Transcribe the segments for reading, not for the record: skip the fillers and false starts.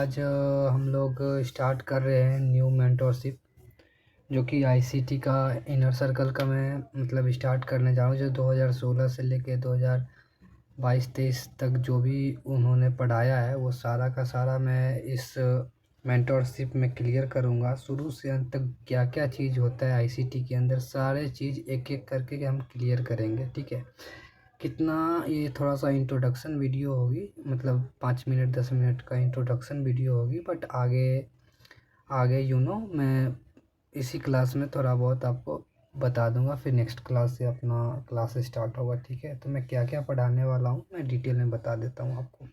आज हम लोग स्टार्ट कर रहे हैं न्यू मेंटोरशिप, जो कि आईसीटी का इनर सर्कल का मैं मतलब स्टार्ट करने जा रहा हूँ। जो 2016 से लेके 2022-23 तक जो भी उन्होंने पढ़ाया है वो सारा का सारा मैं इस मेंटोरशिप में क्लियर करूँगा। शुरू से अंत तक क्या क्या चीज़ होता है आईसीटी के अंदर, सारे चीज़ एक एक करके हम क्लियर करेंगे। ठीक है, कितना ये थोड़ा सा इंट्रोडक्शन वीडियो होगी, मतलब 5 मिनट 10 मिनट का इंट्रोडक्शन वीडियो होगी। बट आगे आगे मैं इसी क्लास में थोड़ा बहुत आपको बता दूंगा, फिर नेक्स्ट क्लास से अपना क्लास स्टार्ट होगा। ठीक है, तो मैं क्या क्या पढ़ाने वाला हूँ मैं डिटेल में बता देता हूँ आपको।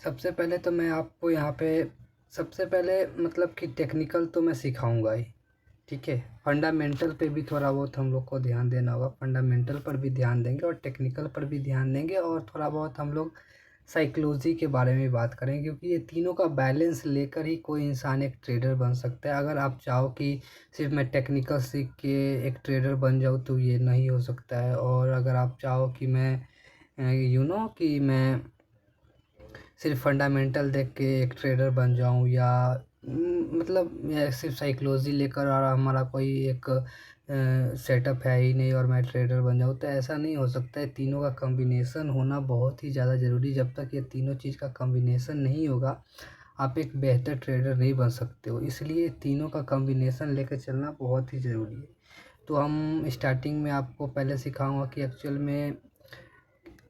सबसे पहले तो मैं आपको यहाँ पे सबसे पहले मतलब कि टेक्निकल तो मैं सिखाऊंगा ही। ठीक है, फंडामेंटल पे भी थोड़ा बहुत हम लोग को ध्यान देना होगा। फंडामेंटल पर भी ध्यान देंगे और टेक्निकल पर भी ध्यान देंगे, और थोड़ा बहुत हम लोग साइकोलॉजी के बारे में बात करेंगे, क्योंकि ये तीनों का बैलेंस लेकर ही कोई इंसान एक ट्रेडर बन सकता है। अगर आप चाहो कि सिर्फ मैं टेक्निकल सीख के एक ट्रेडर बन जाऊँ तो ये नहीं हो सकता है। और अगर आप चाहो कि मैं कि मैं सिर्फ फंडामेंटल देख के एक ट्रेडर बन जाऊं, या मतलब मैं सिर्फ साइकोलॉजी लेकर और हमारा कोई एक सेटअप है ही नहीं और मैं ट्रेडर बन जाऊं, तो ऐसा नहीं हो सकता है। तीनों का कॉम्बिनेशन होना बहुत ही ज़्यादा ज़रूरी। जब तक ये तीनों चीज़ का कॉम्बिनेशन नहीं होगा आप एक बेहतर ट्रेडर नहीं बन सकते हो। इसलिए तीनों का कॉम्बिनेशन लेकर चलना बहुत ही ज़रूरी है। तो हम स्टार्टिंग में आपको पहले सिखाऊंगा कि एक्चुअल में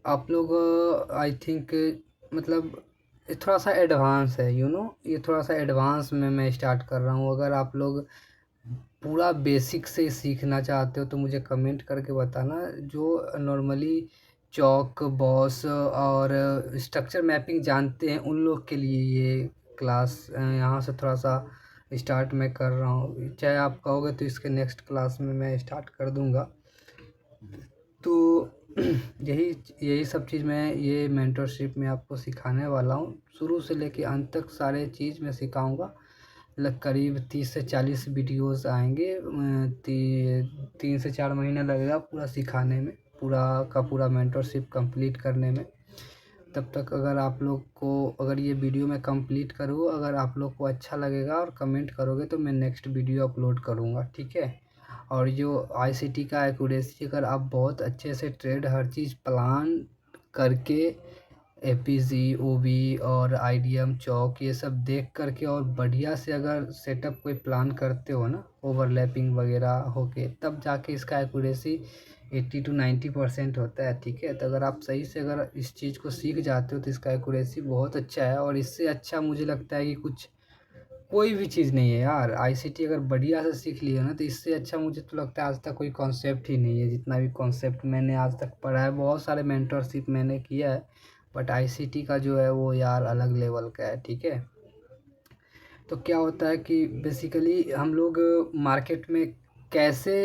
आप लोग आई थिंक मतलब ये थोड़ा सा एडवांस है, ये थोड़ा सा एडवांस में मैं स्टार्ट कर रहा हूँ। अगर आप लोग पूरा बेसिक से सीखना चाहते हो तो मुझे कमेंट करके बताना। जो नॉर्मली चौक बॉस और स्ट्रक्चर मैपिंग जानते हैं उन लोग के लिए ये क्लास यहाँ से थोड़ा सा स्टार्ट मैं कर रहा हूँ। चाहे आप कहोगे तो इसके नेक्स्ट क्लास में मैं स्टार्ट कर दूँगा। तो यही यही सब चीज़ मैं ये मेंटरशिप में आपको सिखाने वाला हूँ। शुरू से लेके अंत तक सारे चीज़ मैं सिखाऊंगा। करीब 30 से 40 वीडियोस आएंगे। 3 से 4 महीने लगेगा पूरा सिखाने में, पूरा का पूरा मेंटरशिप कंप्लीट करने में। तब तक अगर आप लोग को अगर ये वीडियो मैं कंप्लीट करूँ, अगर आप लोग को अच्छा लगेगा और कमेंट करोगे तो मैं नेक्स्ट वीडियो अपलोड करूँगा। ठीक है, और जो आईसीटी का एक्यूरेसी अगर आप बहुत अच्छे से ट्रेड हर चीज़ प्लान करके एपीजी ओबी और आईडीएम चौक ये सब देख करके और बढ़िया से अगर सेटअप कोई प्लान करते हो ना, ओवरलैपिंग वगैरह होके, तब जाके इसका एक्यूरेसी 80 to 90% होता है। ठीक है, तो अगर आप सही से अगर इस चीज़ को सीख जाते हो तो इसका एक्यूरेसी बहुत अच्छा है। और इससे अच्छा मुझे लगता है कि कुछ कोई भी चीज़ नहीं है यार। आईसीटी अगर बढ़िया से सीख लिया ना तो इससे अच्छा मुझे तो लगता है आज तक कोई कॉन्सेप्ट ही नहीं है। जितना भी कॉन्सेप्ट मैंने आज तक पढ़ा है, बहुत सारे मेंटरशिप मैंने किया है, बट आईसीटी का जो है वो यार अलग लेवल का है। ठीक है, तो क्या होता है कि बेसिकली हम लोग मार्केट में कैसे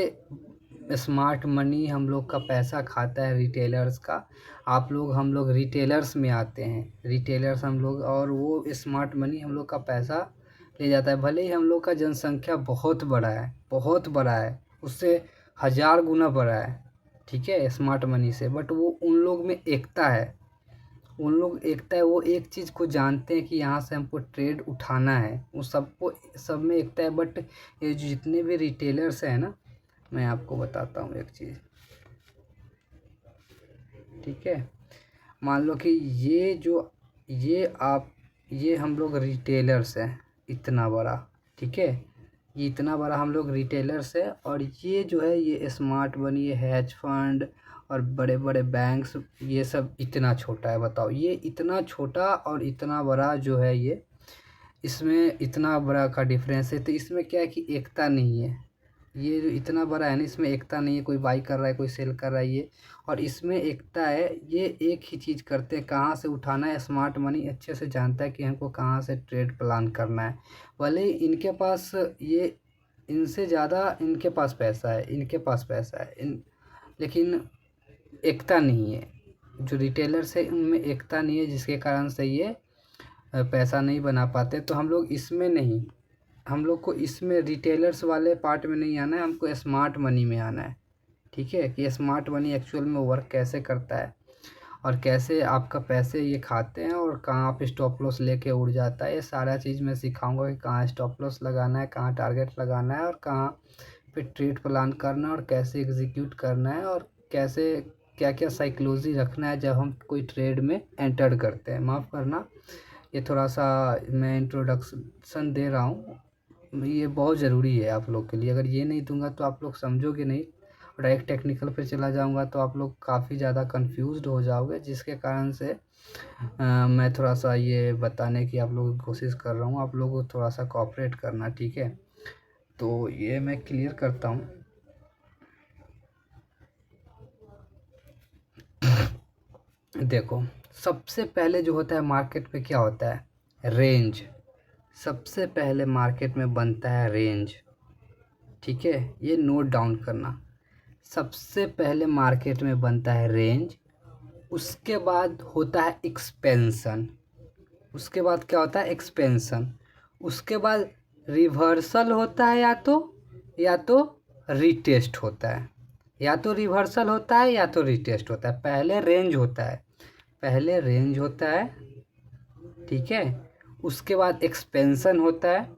स्मार्ट मनी हम लोग का पैसा खाता है रिटेलर्स का। हम लोग रिटेलर्स में आते हैं, रिटेलर्स हम लोग, और वो स्मार्ट मनी हम लोग का पैसा ले जाता है। भले ही हम लोग का जनसंख्या बहुत बड़ा है, बहुत बड़ा है, उससे 1000 गुना बड़ा है। ठीक है, स्मार्ट मनी से, बट वो उन लोग में एकता है। उन लोग एकता है, वो एक चीज़ को जानते हैं कि यहाँ से हमको ट्रेड उठाना है, वो सबको सब में एकता है। बट ये जितने भी रिटेलर्स हैं ना, मैं आपको बताता हूँ एक चीज़। ठीक है, मान लो कि ये हम लोग रिटेलर्स हैं, इतना बड़ा। ठीक है, ये इतना बड़ा हम लोग रिटेलर्स है, और ये जो है ये स्मार्ट मनी, ये हैज फंड और बड़े बड़े बैंक्स, ये सब इतना छोटा है। बताओ, ये इतना छोटा और इतना बड़ा जो है ये, इसमें इतना बड़ा का डिफरेंस है। तो इसमें क्या है कि एकता नहीं है। ये जो इतना बड़ा है ना, इसमें एकता नहीं है। कोई बाई कर रहा है, कोई सेल कर रहा है, ये और इसमें एकता है। ये एक ही चीज़ करते हैं, कहाँ से उठाना है। स्मार्ट मनी अच्छे से जानता है कि हमको कहाँ से ट्रेड प्लान करना है। भले ही इनके पास ये इनसे ज़्यादा इनके पास पैसा है, इनके पास पैसा है लेकिन एकता नहीं है। जो रिटेलर्स है उनमें एकता नहीं है, जिसके कारण से ये पैसा नहीं बना पाते। तो हम लोग इसमें नहीं, हम लोग को इसमें रिटेलर्स वाले पार्ट में नहीं आना है, हमको स्मार्ट मनी में आना है। ठीक है, कि स्मार्ट मनी एक्चुअल में वर्क कैसे करता है। और कैसे आपका पैसे ये खाते हैं और कहाँ आप स्टॉप लॉस लेके उड़ जाता है। ये सारा चीज़ मैं सिखाऊंगा कि कहाँ स्टॉप लॉस लगाना है, कहाँ टारगेट लगाना है और कहाँ पे ट्रेड प्लान करना है और कैसे एग्जीक्यूट करना है और कैसे क्या क्या साइकोलॉजी रखना है जब हम कोई ट्रेड में एंटर करते हैं। माफ़ करना, ये थोड़ा सा मैं इंट्रोडक्शन दे रहा हूँ, ये बहुत ज़रूरी है आप लोग के लिए। अगर ये नहीं दूंगा तो आप लोग समझोगे नहीं, डायरेक्ट टेक्निकल पे चला जाऊंगा तो आप लोग काफ़ी ज़्यादा कंफ्यूज्ड हो जाओगे, जिसके कारण से मैं थोड़ा सा ये बताने की आप लोगों की कोशिश कर रहा हूँ। आप लोग को थोड़ा सा कोऑपरेट करना, ठीक है। तो ये मैं क्लियर करता हूँ। देखो, सबसे पहले जो होता है मार्केट में क्या होता है, रेंज। सबसे पहले मार्केट में बनता है रेंज, ठीक है, ये नोट डाउन करना। सबसे पहले मार्केट में बनता है रेंज, उसके बाद होता है एक्सपेंशन। उसके बाद क्या होता है, एक्सपेंशन। उसके बाद रिवर्सल होता है, या तो रीटेस्ट होता है। या तो रिवर्सल होता है या तो रीटेस्ट होता है। पहले रेंज होता है, पहले रेंज होता है, ठीक है। उसके बाद एक्सपेंशन होता है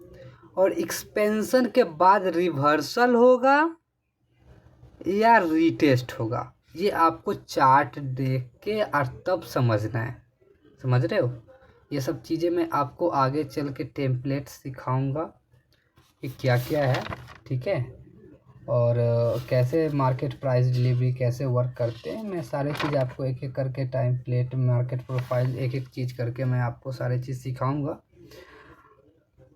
और एक्सपेंशन के बाद रिवर्सल होगा या रीटेस्ट होगा। ये आपको चार्ट देख के और तब समझना है, समझ रहे हो। ये सब चीज़ें मैं आपको आगे चल के टेम्पलेट सिखाऊंगा कि क्या क्या है, ठीक है। और कैसे मार्केट प्राइस डिलीवरी कैसे वर्क करते हैं, मैं सारे चीज़ आपको एक एक करके टेम्पलेट, मार्केट प्रोफाइल, एक एक चीज़ करके मैं आपको सारे चीज़ सिखाऊंगा।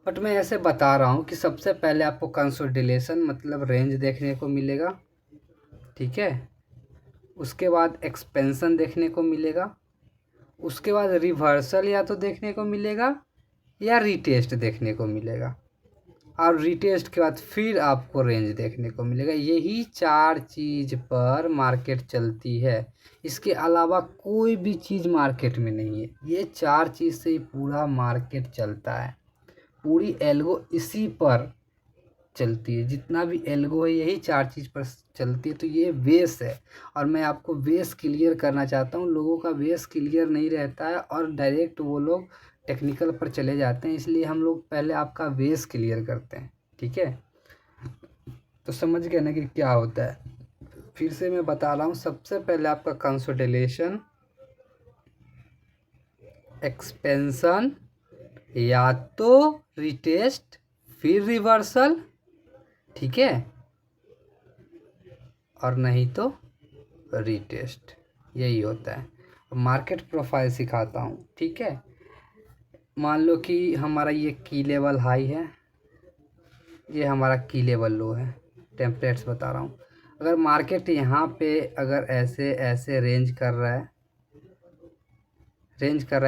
बट मैं ऐसे बता रहा हूँ कि सबसे पहले आपको कंसोलिडेशन मतलब रेंज देखने को मिलेगा, ठीक है। उसके बाद एक्सपेंशन देखने को मिलेगा, उसके बाद रिवर्सल या तो देखने को मिलेगा या रीटेस्ट देखने को मिलेगा, और रीटेस्ट के बाद फिर आपको रेंज देखने को मिलेगा। यही 4 चीज़ पर मार्केट चलती है, इसके अलावा कोई भी चीज़ मार्केट में नहीं है। ये 4 चीज़ से ही पूरा मार्केट चलता है, पूरी एल्गो इसी पर चलती है। जितना भी एल्गो है यही 4 चीज़ पर चलती है। तो ये बेस है और मैं आपको बेस क्लियर करना चाहता हूँ। लोगों का बेस क्लियर नहीं रहता है और डायरेक्ट वो लोग टेक्निकल पर चले जाते हैं, इसलिए हम लोग पहले आपका बेस क्लियर करते हैं, ठीक है। तो समझ गए ना कि क्या होता है। फिर से मैं बता रहा हूँ, सबसे पहले आपका कंसोलिडेशन, एक्सपेंशन, या तो रिटेस्ट फिर रिवर्सल, ठीक है, और नहीं तो रीटेस्ट, यही होता है। मार्केट प्रोफाइल सिखाता हूँ, ठीक है। मान लो कि हमारा ये की लेवल हाई है, ये हमारा की लेवल लो है। टेम्पलेट्स बता रहा हूँ। अगर मार्केट यहाँ पे अगर ऐसे ऐसे रेंज कर रहा है,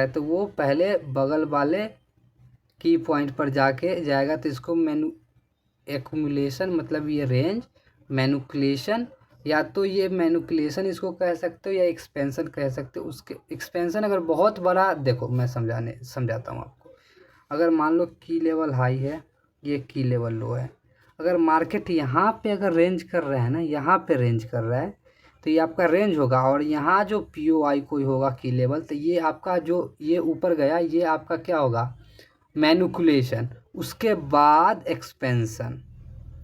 तो वो पहले बगल वाले की पॉइंट पर जाके जाएगा, तो इसको एक्युमुलेशन मतलब ये रेंज मैनिपुलेशन, या तो ये मैनिपुलेशन इसको कह सकते हो या एक्सपेंशन कह सकते हो। उसके एक्सपेंशन अगर बहुत बड़ा, देखो मैं समझाता हूँ आपको। अगर मान लो की लेवल हाई है, ये की लेवल लो है, अगर मार्केट यहाँ पे अगर रेंज कर रहा है ना, यहाँ पे रेंज कर रहा है, तो ये आपका रेंज होगा। और यहाँ जो POI कोई होगा की लेवल, तो ये आपका जो ये ऊपर गया, ये आपका क्या होगा, मैनिपुलेशन। उसके बाद एक्सपेंशन,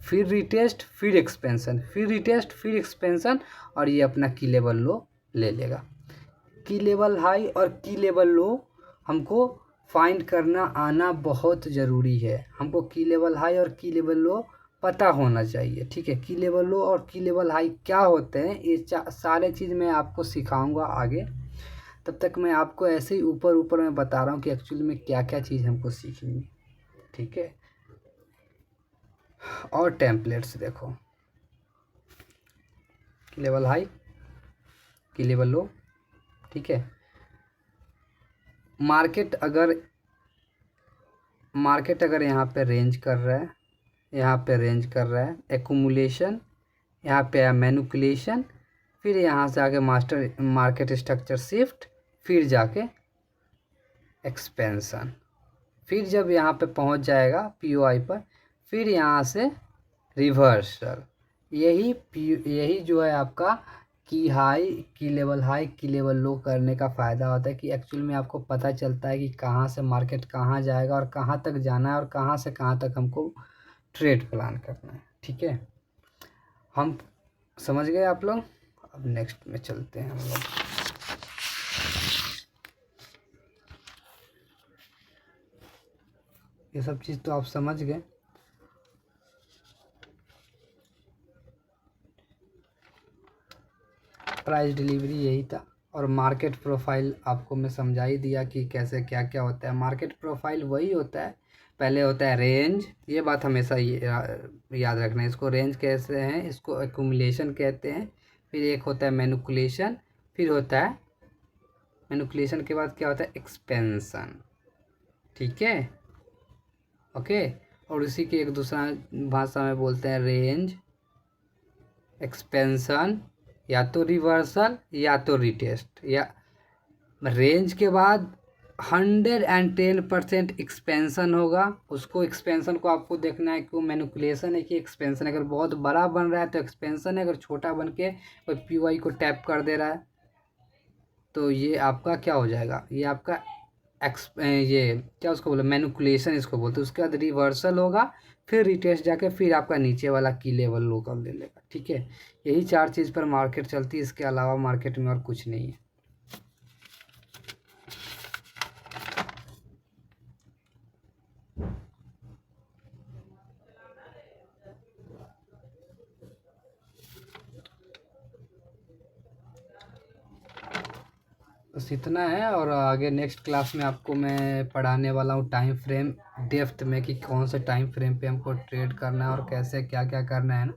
फिर रिटेस्ट फिर एक्सपेंशन, फिर रिटेस्ट फिर एक्सपेंशन, और ये अपना की लेवल लो ले लेगा। की लेवल हाई और की लेवल लो हमको फाइंड करना आना बहुत ज़रूरी है। हमको की लेवल हाई और की लेवल लो पता होना चाहिए, ठीक है। की लेवल लो और की लेवल हाई क्या होते हैं, ये सारे चीज़ मैं आपको सिखाऊंगा आगे। तब तक मैं आपको ऐसे ही ऊपर ऊपर में बता रहा हूँ कि एक्चुअली में क्या क्या चीज़ हमको सीखनी है, ठीक है। और टेम्पलेट्स देखो, की लेवल हाई, की लेवल लो, ठीक है। मार्केट अगर यहाँ पे रेंज कर रहा है, यहाँ पे रेंज कर रहा है, एक्युमुलेशन, यहाँ पे है मैनिपुलेशन, फिर यहाँ से आके मार्केट स्ट्रक्चर शिफ्ट, फिर जाके एक्सपेंशन, फिर जब यहाँ पे पहुँच जाएगा POI पर, फिर यहाँ से रिवर्सल। यही जो है आपका की लेवल हाई की लेवल लो करने का फ़ायदा होता है कि एक्चुअल में आपको पता चलता है कि कहाँ से मार्केट कहाँ जाएगा और कहाँ तक जाना है और कहाँ से कहाँ तक हमको ट्रेड प्लान करना है। ठीक है, हम समझ गए आप लोग। अब नेक्स्ट में चलते हैं हम लोग। ये सब चीज़ तो आप समझ गए। प्राइस डिलीवरी यही था और मार्केट प्रोफाइल आपको मैं समझा ही दिया कि कैसे क्या क्या होता है। मार्केट प्रोफाइल वही होता है, पहले होता है रेंज, ये बात हमेशा याद रखना है। इसको रेंज कैसे हैं, इसको एक्यूमुलेशन कहते हैं। फिर एक होता है मैनिपुलेशन, फिर होता है मैनिपुलेशन के बाद क्या होता है एक्सपेंशन। ठीक है, ओके। और इसी के एक दूसरा भाषा में बोलते हैं रेंज, एक्सपेंशन, या तो रिवर्सल या तो रिटेस्ट। या रेंज के बाद 110% एक्सपेंशन होगा, उसको एक्सपेंशन को आपको देखना है कि वो मैनिपुलेशन है कि एक्सपेंशन। अगर बहुत बड़ा बन रहा है तो एक्सपेंशन है, अगर छोटा बन के कोई पीवाई को टैप कर दे रहा है तो ये आपका क्या हो जाएगा, ये आपका ये क्या उसको बोले मैनिपुलेशन इसको बोलते हैं। उसके बाद रिवर्सल होगा, फिर रिटेस्ट जाके फिर आपका नीचे वाला की लेवल लो कर ले लेगा। ठीक है, यही 4 चीज़ पर मार्केट चलती है, इसके अलावा मार्केट में और कुछ नहीं है। बस इतना है, और आगे नेक्स्ट क्लास में आपको मैं पढ़ाने वाला हूँ टाइम फ्रेम डेप्थ में, कि कौन से टाइम फ्रेम पे हमको ट्रेड करना है और कैसे क्या क्या करना है ना,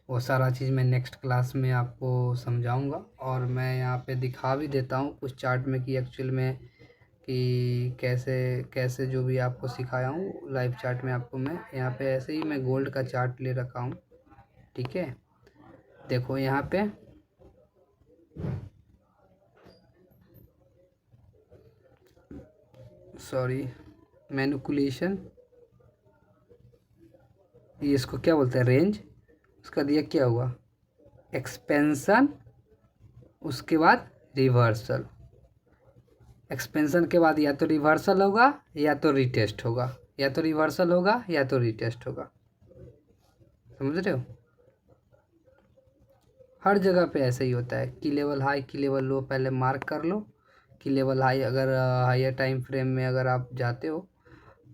वो सारा चीज़ मैं नेक्स्ट क्लास में आपको समझाऊंगा। और मैं यहाँ पे दिखा भी देता हूँ कुछ चार्ट में कि एक्चुअल में कि कैसे कैसे जो भी आपको सिखाया हूँ लाइव चार्ट में आपको मैं यहाँ पे ऐसे ही मैं गोल्ड का चार्ट ले रखा हूँ। ठीक है, देखो यहाँ पे सॉरी मैनिपुलेशन, ये इसको क्या बोलते हैं रेंज, उसका दिया क्या हुआ एक्सपेंशन, उसके बाद रिवर्सल। एक्सपेंशन के बाद या तो रिवर्सल होगा या तो रिटेस्ट होगा, या तो रिवर्सल होगा या तो रिटेस्ट होगा। समझ रहे हो, हर जगह पे ऐसे ही होता है। की लेवल हाई की लेवल लो पहले मार्क कर लो। की लेवल हाई अगर हायर टाइम फ्रेम में अगर आप जाते हो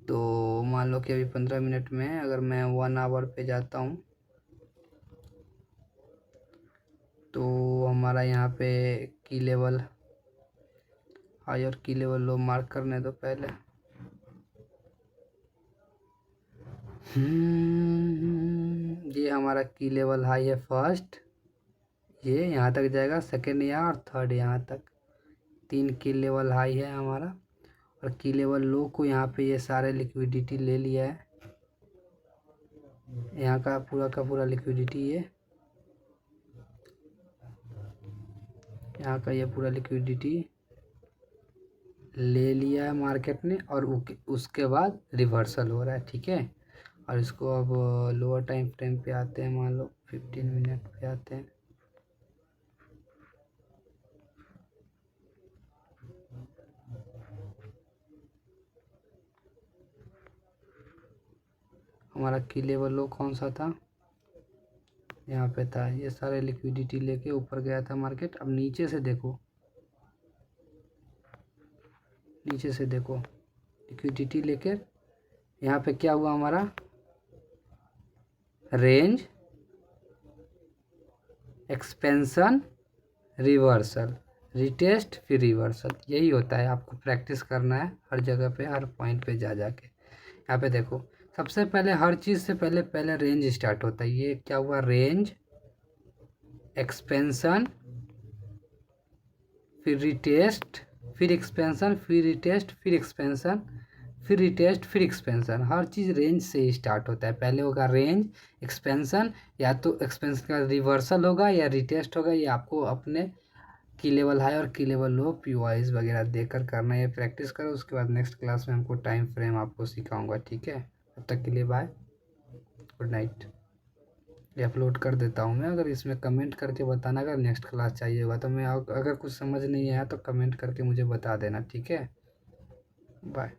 तो मान लो कि अभी 15 मिनट में है, अगर मैं 1 आवर पे जाता हूँ तो हमारा यहाँ पे की लेवल हाई और की लेवल लो मार्क करने दो पहले। ये हमारा की लेवल हाई है फर्स्ट, ये यहाँ तक जाएगा, सेकेंड यहाँ और थर्ड यहाँ तक। 3 की लेवल हाई है हमारा, और की लेवल लो को यहाँ पे ये सारे लिक्विडिटी ले लिया है, यहाँ का पूरा लिक्विडिटी ये यहाँ का ये पूरा लिक्विडिटी ले लिया है मार्केट ने, और उसके बाद रिवर्सल हो रहा है। ठीक है, और इसको अब लोअर टाइम फ्रेम पे आते हैं, मान लो 15 मिनट पे आते हैं। हमारा की लेवल लो कौन सा था, यहाँ पे था, ये सारे लिक्विडिटी लेके ऊपर गया था मार्केट। अब नीचे से देखो, नीचे से देखो लिक्विडिटी लेकर यहाँ पे क्या हुआ हमारा रेंज, एक्सपेंशन, रिवर्सल, रिटेस्ट, फिर रिवर्सल। यही होता है, आपको प्रैक्टिस करना है हर जगह पे, हर पॉइंट पे जा जाके। यहाँ पे देखो सबसे पहले हर चीज़ से पहले पहले रेंज स्टार्ट होता है। ये क्या हुआ रेंज, एक्सपेंशन, फिर रिटेस्ट, फिर एक्सपेंशन, फिर रिटेस्ट, फिर एक्सपेंशन, फिर रिटेस्ट, फिर एक्सपेंशन। हर चीज़ रेंज से ही स्टार्ट होता है। पहले होगा रेंज, एक्सपेंशन, या तो एक्सपेंशन का रिवर्सल होगा या रिटेस्ट होगा। ये आपको अपने की लेवल हाई और की लेवल लो पी वाइज वगैरह देकर करना है, प्रैक्टिस करो। उसके बाद नेक्स्ट क्लास में हमको टाइम फ्रेम आपको सिखाऊंगा। ठीक है, तब तक के लिए बाय, गुड नाइट। ये अपलोड कर देता हूँ मैं। अगर इसमें कमेंट करके बताना अगर नेक्स्ट क्लास चाहिए होगा तो मैं, अगर कुछ समझ नहीं आया तो कमेंट करके मुझे बता देना, ठीक है। बाय।